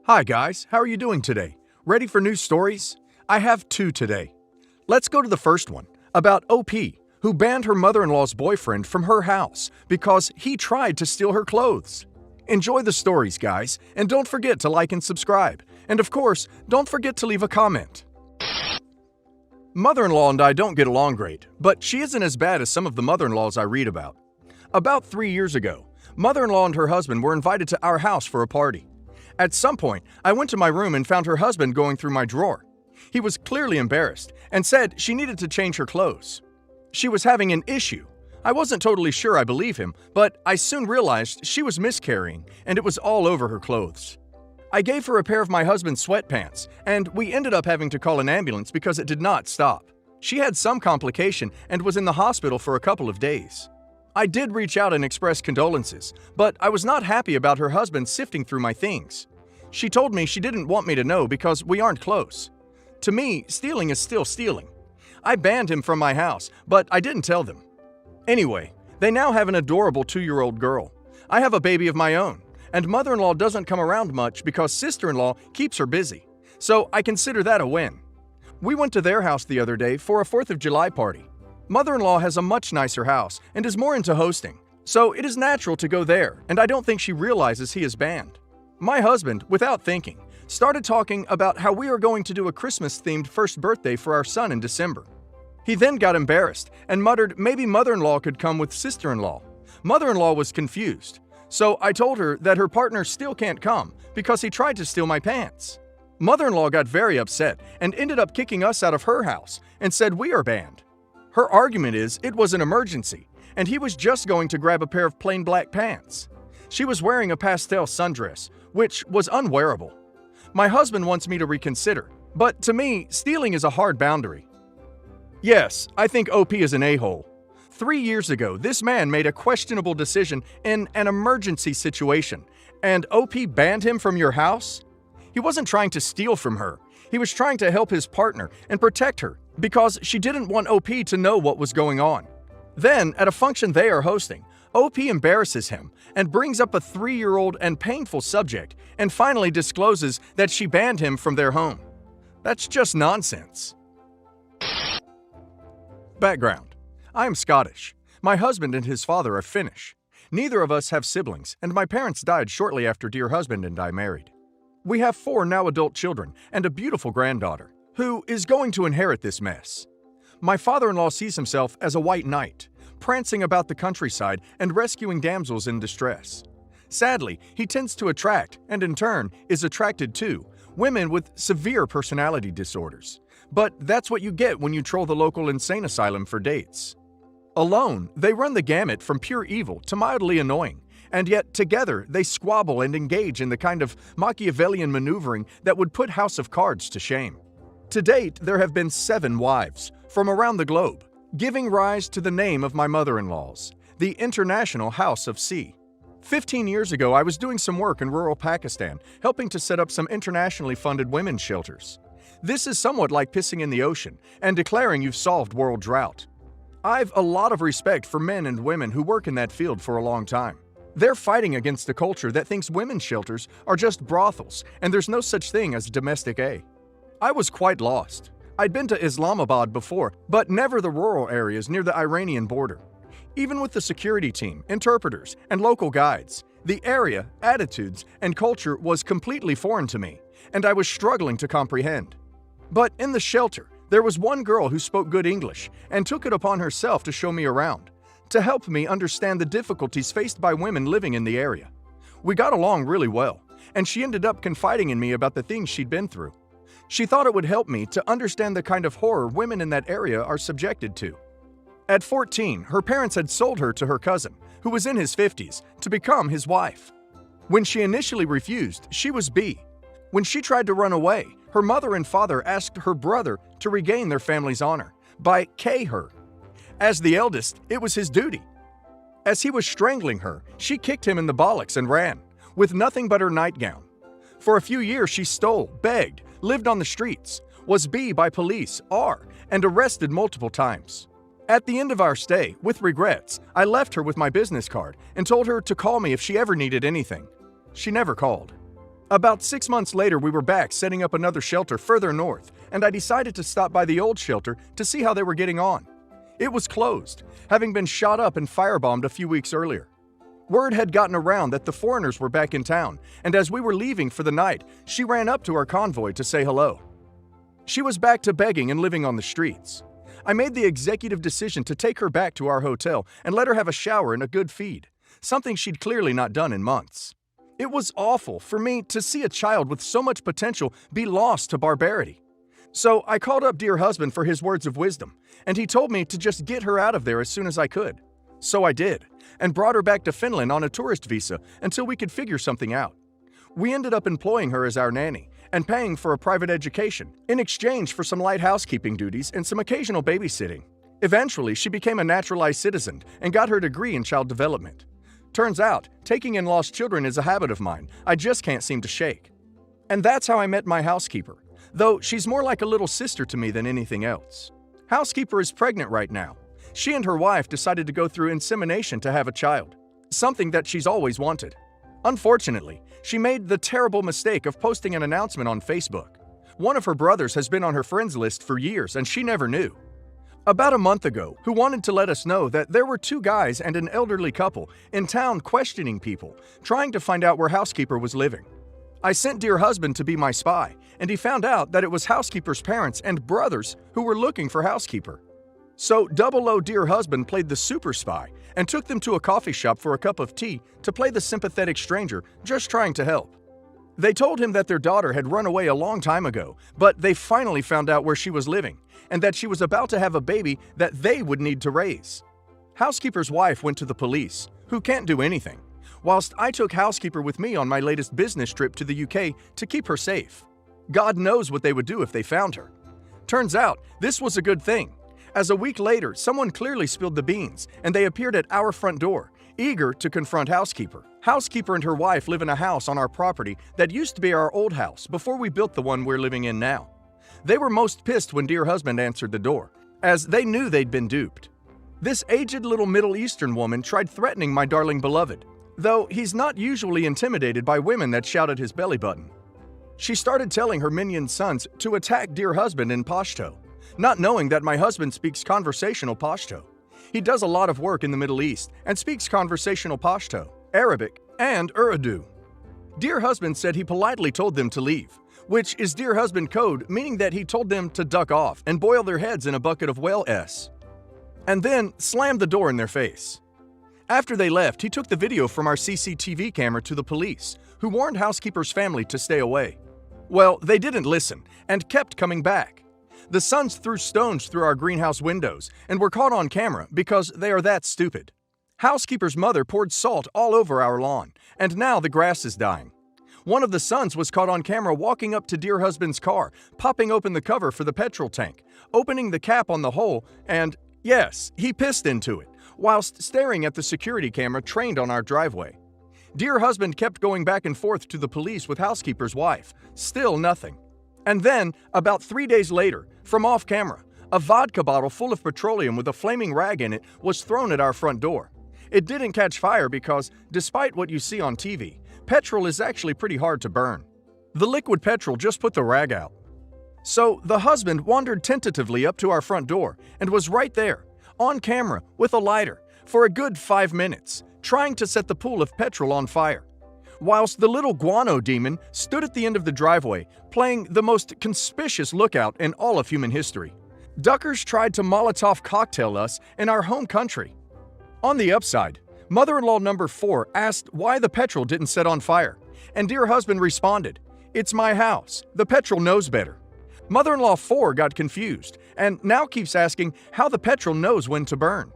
Hi guys, how are you doing today? Ready for new stories? I have two today. Let's go to the first one, about OP, who banned her mother-in-law's boyfriend from her house because he tried to steal her clothes. Enjoy the stories, guys, and don't forget to like and subscribe. And of course, don't forget to leave a comment. Mother-in-law and I don't get along great, but she isn't as bad as some of the mother-in-laws I read about. About 3 years ago, mother-in-law and her husband were invited to our house for a party. At some point, I went to my room and found her husband going through my drawer. He was clearly embarrassed and said she needed to change her clothes. She was having an issue. I wasn't totally sure I believe him, but I soon realized she was miscarrying and it was all over her clothes. I gave her a pair of my husband's sweatpants, and we ended up having to call an ambulance because it did not stop. She had some complication and was in the hospital for a couple of days. I did reach out and express condolences, but I was not happy about her husband sifting through my things. She told me she didn't want me to know because we aren't close. To me, stealing is still stealing. I banned him from my house, but I didn't tell them. Anyway, they now have an adorable 2-year-old girl. I have a baby of my own, and mother-in-law doesn't come around much because sister-in-law keeps her busy. So I consider that a win. We went to their house the other day for a 4th of July party. Mother-in-law has a much nicer house and is more into hosting, so it is natural to go there, and I don't think she realizes he is banned. My husband, without thinking, started talking about how we are going to do a Christmas-themed first birthday for our son in December. He then got embarrassed and muttered maybe mother-in-law could come with sister-in-law. Mother-in-law was confused, so I told her that her partner still can't come because he tried to steal my pants. Mother-in-law got very upset and ended up kicking us out of her house and said we are banned. Her argument is it was an emergency, and he was just going to grab a pair of plain black pants. She was wearing a pastel sundress, which was unwearable. My husband wants me to reconsider, but to me, stealing is a hard boundary. Yes, I think OP is an a-hole. 3 years ago, this man made a questionable decision in an emergency situation, and OP banned him from your house? He wasn't trying to steal from her. He was trying to help his partner and protect her because she didn't want OP to know what was going on. Then, at a function they are hosting, OP embarrasses him and brings up a 3-year-old and painful subject and finally discloses that she banned him from their home. That's just nonsense. Background: I am Scottish. My husband and his father are Finnish. Neither of us have siblings, and my parents died shortly after dear husband and I married. We have 4 now adult children and a beautiful granddaughter, who is going to inherit this mess. My father-in-law sees himself as a white knight, prancing about the countryside and rescuing damsels in distress. Sadly, he tends to attract, and in turn is attracted to, women with severe personality disorders. But that's what you get when you troll the local insane asylum for dates. Alone, they run the gamut from pure evil to mildly annoying, and yet together they squabble and engage in the kind of Machiavellian maneuvering that would put House of Cards to shame. To date, there have been 7 wives from around the globe, giving rise to the name of my mother-in-laws, the International House of C. 15 years ago, I was doing some work in rural Pakistan, helping to set up some internationally funded women's shelters. This is somewhat like pissing in the ocean and declaring you've solved world drought. I've a lot of respect for men and women who work in that field for a long time. They're fighting against a culture that thinks women's shelters are just brothels and there's no such thing as domestic A. I was quite lost. I'd been to Islamabad before, but never the rural areas near the Iranian border. Even with the security team, interpreters, and local guides, the area, attitudes, and culture was completely foreign to me, and I was struggling to comprehend. But in the shelter, there was one girl who spoke good English and took it upon herself to show me around, to help me understand the difficulties faced by women living in the area. We got along really well, and she ended up confiding in me about the things she'd been through. She thought it would help me to understand the kind of horror women in that area are subjected to. At 14, her parents had sold her to her cousin, who was in his 50s, to become his wife. When she initially refused, she was B. When she tried to run away, her mother and father asked her brother to regain their family's honor by K her. As the eldest, it was his duty. As he was strangling her, she kicked him in the bollocks and ran, with nothing but her nightgown. For a few years, she stole, begged, lived on the streets, was B by police, R, and arrested multiple times. At the end of our stay, with regrets, I left her with my business card and told her to call me if she ever needed anything. She never called. About 6 months later, we were back setting up another shelter further north, and I decided to stop by the old shelter to see how they were getting on. It was closed, having been shot up and firebombed a few weeks earlier. Word had gotten around that the foreigners were back in town, and as we were leaving for the night, she ran up to our convoy to say hello. She was back to begging and living on the streets. I made the executive decision to take her back to our hotel and let her have a shower and a good feed, something she'd clearly not done in months. It was awful for me to see a child with so much potential be lost to barbarity. So I called up dear husband for his words of wisdom, and he told me to just get her out of there as soon as I could. So I did, and brought her back to Finland on a tourist visa until we could figure something out. We ended up employing her as our nanny and paying for a private education in exchange for some light housekeeping duties and some occasional babysitting. Eventually, she became a naturalized citizen and got her degree in child development. Turns out, taking in lost children is a habit of mine I just can't seem to shake. And that's how I met my housekeeper, though she's more like a little sister to me than anything else. Housekeeper is pregnant right now. She and her wife decided to go through insemination to have a child, something that she's always wanted. Unfortunately, she made the terrible mistake of posting an announcement on Facebook. One of her brothers has been on her friends list for years and she never knew. About a month ago, who wanted to let us know that there were 2 guys and an elderly couple in town questioning people, trying to find out where housekeeper was living. I sent dear husband to be my spy, and he found out that it was housekeeper's parents and brothers who were looking for housekeeper. So Double O dear husband played the super spy and took them to a coffee shop for a cup of tea to play the sympathetic stranger just trying to help. They told him that their daughter had run away a long time ago, but they finally found out where she was living and that she was about to have a baby that they would need to raise. Housekeeper's wife went to the police, who can't do anything, whilst I took housekeeper with me on my latest business trip to the UK to keep her safe. God knows what they would do if they found her. Turns out, this was a good thing, as a week later, someone clearly spilled the beans, and they appeared at our front door, eager to confront housekeeper. Housekeeper and her wife live in a house on our property that used to be our old house before we built the one we're living in now. They were most pissed when dear husband answered the door, as they knew they'd been duped. This aged little Middle Eastern woman tried threatening my darling beloved, though he's not usually intimidated by women that shout at his belly button. She started telling her minion sons to attack dear husband in Pashto, not knowing that my husband speaks conversational Pashto. He does a lot of work in the Middle East and speaks conversational Pashto, Arabic, and Urdu. Dear husband said he politely told them to leave, which is dear husband code, meaning that he told them to duck off and boil their heads in a bucket of whale s, and then slammed the door in their face. After they left, he took the video from our CCTV camera to the police, who warned housekeeper's family to stay away. Well, they didn't listen and kept coming back. The sons threw stones through our greenhouse windows and were caught on camera because they are that stupid. Housekeeper's mother poured salt all over our lawn, and now the grass is dying. One of the sons was caught on camera walking up to dear husband's car, popping open the cover for the petrol tank, opening the cap on the hole, and, yes, he pissed into it, whilst staring at the security camera trained on our driveway. Dear husband kept going back and forth to the police with housekeeper's wife, still nothing. And then, about 3 days later, from off camera, a vodka bottle full of petroleum with a flaming rag in it was thrown at our front door. It didn't catch fire because, despite what you see on TV, petrol is actually pretty hard to burn. The liquid petrol just put the rag out. So the husband wandered tentatively up to our front door and was right there, on camera, with a lighter, for a good 5 minutes, trying to set the pool of petrol on fire, whilst the little guano demon stood at the end of the driveway, playing the most conspicuous lookout in all of human history. Duckers tried to Molotov cocktail us in our home country. On the upside, mother-in-law number 4 asked why the petrol didn't set on fire, and dear husband responded, "It's my house. The petrol knows better." Mother-in-law 4 got confused, and now keeps asking how the petrol knows when to burn.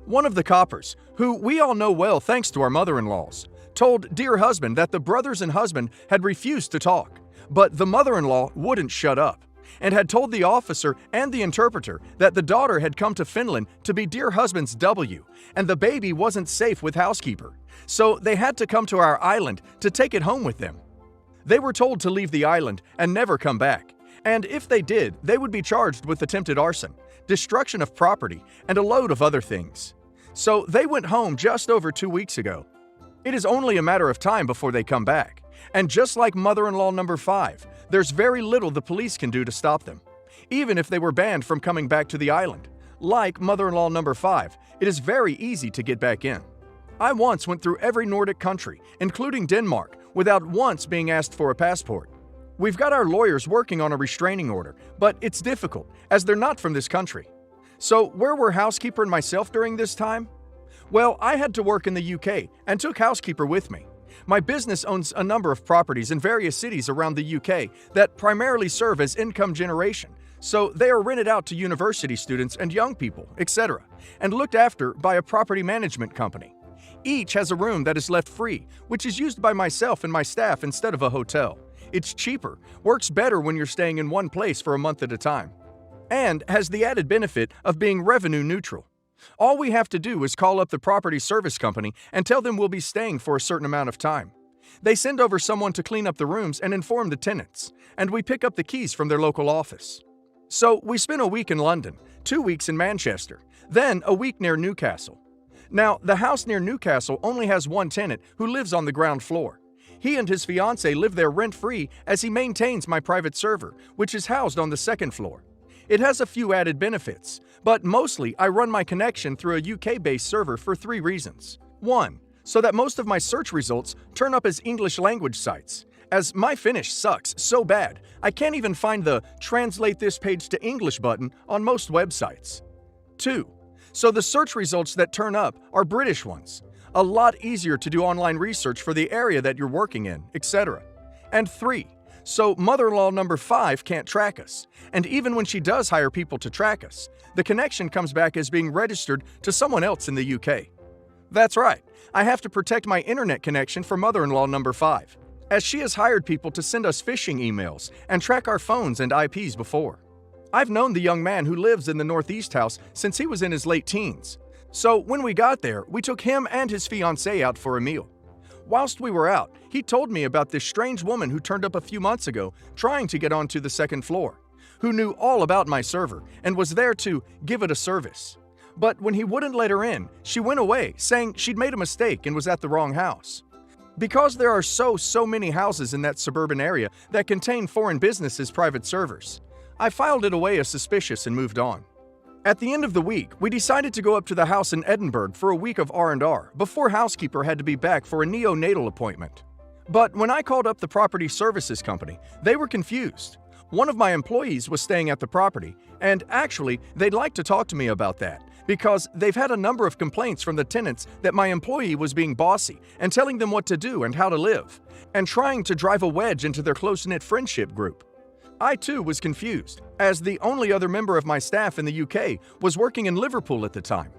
One of the coppers, who we all know well thanks to our mother-in-laws, told dear husband that the brothers and husband had refused to talk, but the mother-in-law wouldn't shut up, and had told the officer and the interpreter that the daughter had come to Finland to be dear husband's W, and the baby wasn't safe with housekeeper, so they had to come to our island to take it home with them. They were told to leave the island and never come back, and if they did, they would be charged with attempted arson, destruction of property, and a load of other things. So they went home just over 2 weeks ago. It is only a matter of time before they come back, And just like mother-in-law number 5, there's very little the police can do to stop them, even if they were banned from coming back to the island. Like mother-in-law number 5, it is very easy to get back in. I once went through every Nordic country, including Denmark, without once being asked for a passport. We've got our lawyers working on a restraining order, but it's difficult, as they're not from this country. So where were housekeeper and myself during this time? Well, I had to work in the UK and took housekeeper with me. My business owns a number of properties in various cities around the UK that primarily serve as income generation, so they are rented out to university students and young people, etc., and looked after by a property management company. Each has a room that is left free, which is used by myself and my staff instead of a hotel. It's cheaper, works better when you're staying in one place for a month at a time, and has the added benefit of being revenue neutral. All we have to do is call up the property service company and tell them we'll be staying for a certain amount of time. They send over someone to clean up the rooms and inform the tenants, and we pick up the keys from their local office. So we spent a week in London, 2 weeks in Manchester, then a week near Newcastle. Now, the house near Newcastle only has one tenant who lives on the ground floor. He and his fiancée live there rent-free as he maintains my private server, which is housed on the second floor. It has a few added benefits, but mostly I run my connection through a UK-based server for 3 reasons. 1. So that most of my search results turn up as English language sites, as my Finnish sucks so bad I can't even find the "Translate this page to English" button on most websites. 2. So the search results that turn up are British ones. A lot easier to do online research for the area that you're working in, etc. And 3. So mother-in-law number 5 can't track us, and even when she does hire people to track us, the connection comes back as being registered to someone else in the UK. That's right, I have to protect my internet connection for mother-in-law number 5, as she has hired people to send us phishing emails and track our phones and IPs before. I've known the young man who lives in the Northeast house since he was in his late teens. So when we got there, we took him and his fiancée out for a meal. Whilst we were out, he told me about this strange woman who turned up a few months ago trying to get onto the second floor, who knew all about my server and was there to give it a service. But when he wouldn't let her in, she went away, saying she'd made a mistake and was at the wrong house. Because there are so many houses in that suburban area that contain foreign businesses' private servers, I filed it away as suspicious and moved on. At the end of the week, we decided to go up to the house in Edinburgh for a week of R&R before housekeeper had to be back for a neonatal appointment. But when I called up the property services company, they were confused. One of my employees was staying at the property, and actually, they'd like to talk to me about that, because they've had a number of complaints from the tenants that my employee was being bossy and telling them what to do and how to live, and trying to drive a wedge into their close-knit friendship group. I too was confused, as the only other member of my staff in the UK was working in Liverpool at the time.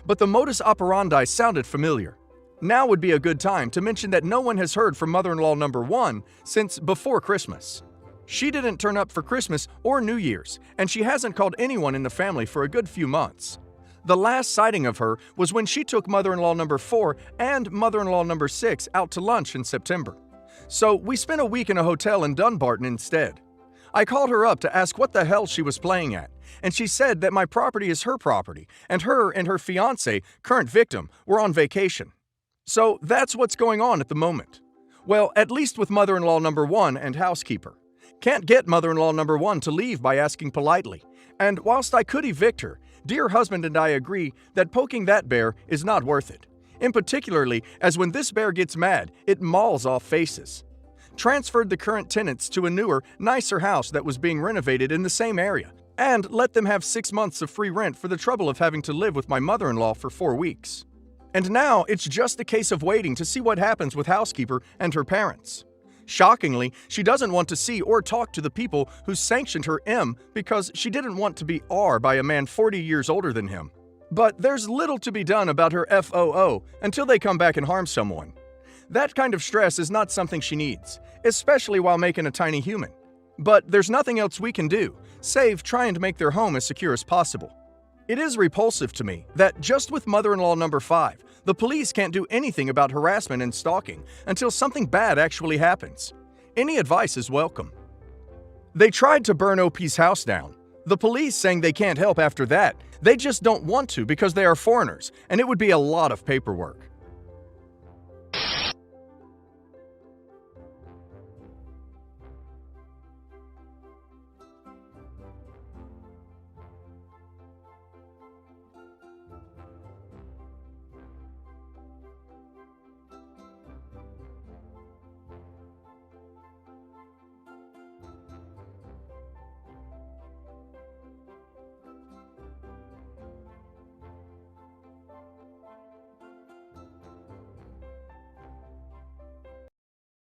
But the modus operandi sounded familiar. Now would be a good time to mention that no one has heard from mother-in-law number 1 since before Christmas. She didn't turn up for Christmas or New Year's, and she hasn't called anyone in the family for a good few months. The last sighting of her was when she took mother-in-law number 4 and mother-in-law number 6 out to lunch in September. So we spent a week in a hotel in Dunbarton instead. I called her up to ask what the hell she was playing at, and she said that my property is her property, and her fiancé, current victim, were on vacation. So that's what's going on at the moment. Well, at least with mother-in-law number 1 and housekeeper. Can't get mother-in-law number 1 to leave by asking politely, and whilst I could evict her, dear husband and I agree that poking that bear is not worth it. In particularly as when this bear gets mad, it mauls off faces. Transferred the current tenants to a newer, nicer house that was being renovated in the same area, and let them have 6 months of free rent for the trouble of having to live with my mother-in-law for 4 weeks. And now it's just a case of waiting to see what happens with housekeeper and her parents. Shockingly, she doesn't want to see or talk to the people who sanctioned her M because she didn't want to be R by a man 40 years older than him. But there's little to be done about her FOO until they come back and harm someone. That kind of stress is not something she needs, especially while making a tiny human. But there's nothing else we can do, save trying to make their home as secure as possible. It is repulsive to me that just with mother-in-law number 5, the police can't do anything about harassment and stalking until something bad actually happens. Any advice is welcome. They tried to burn OP's house down. The police saying they can't help after that. They just don't want to because they are foreigners, and it would be a lot of paperwork.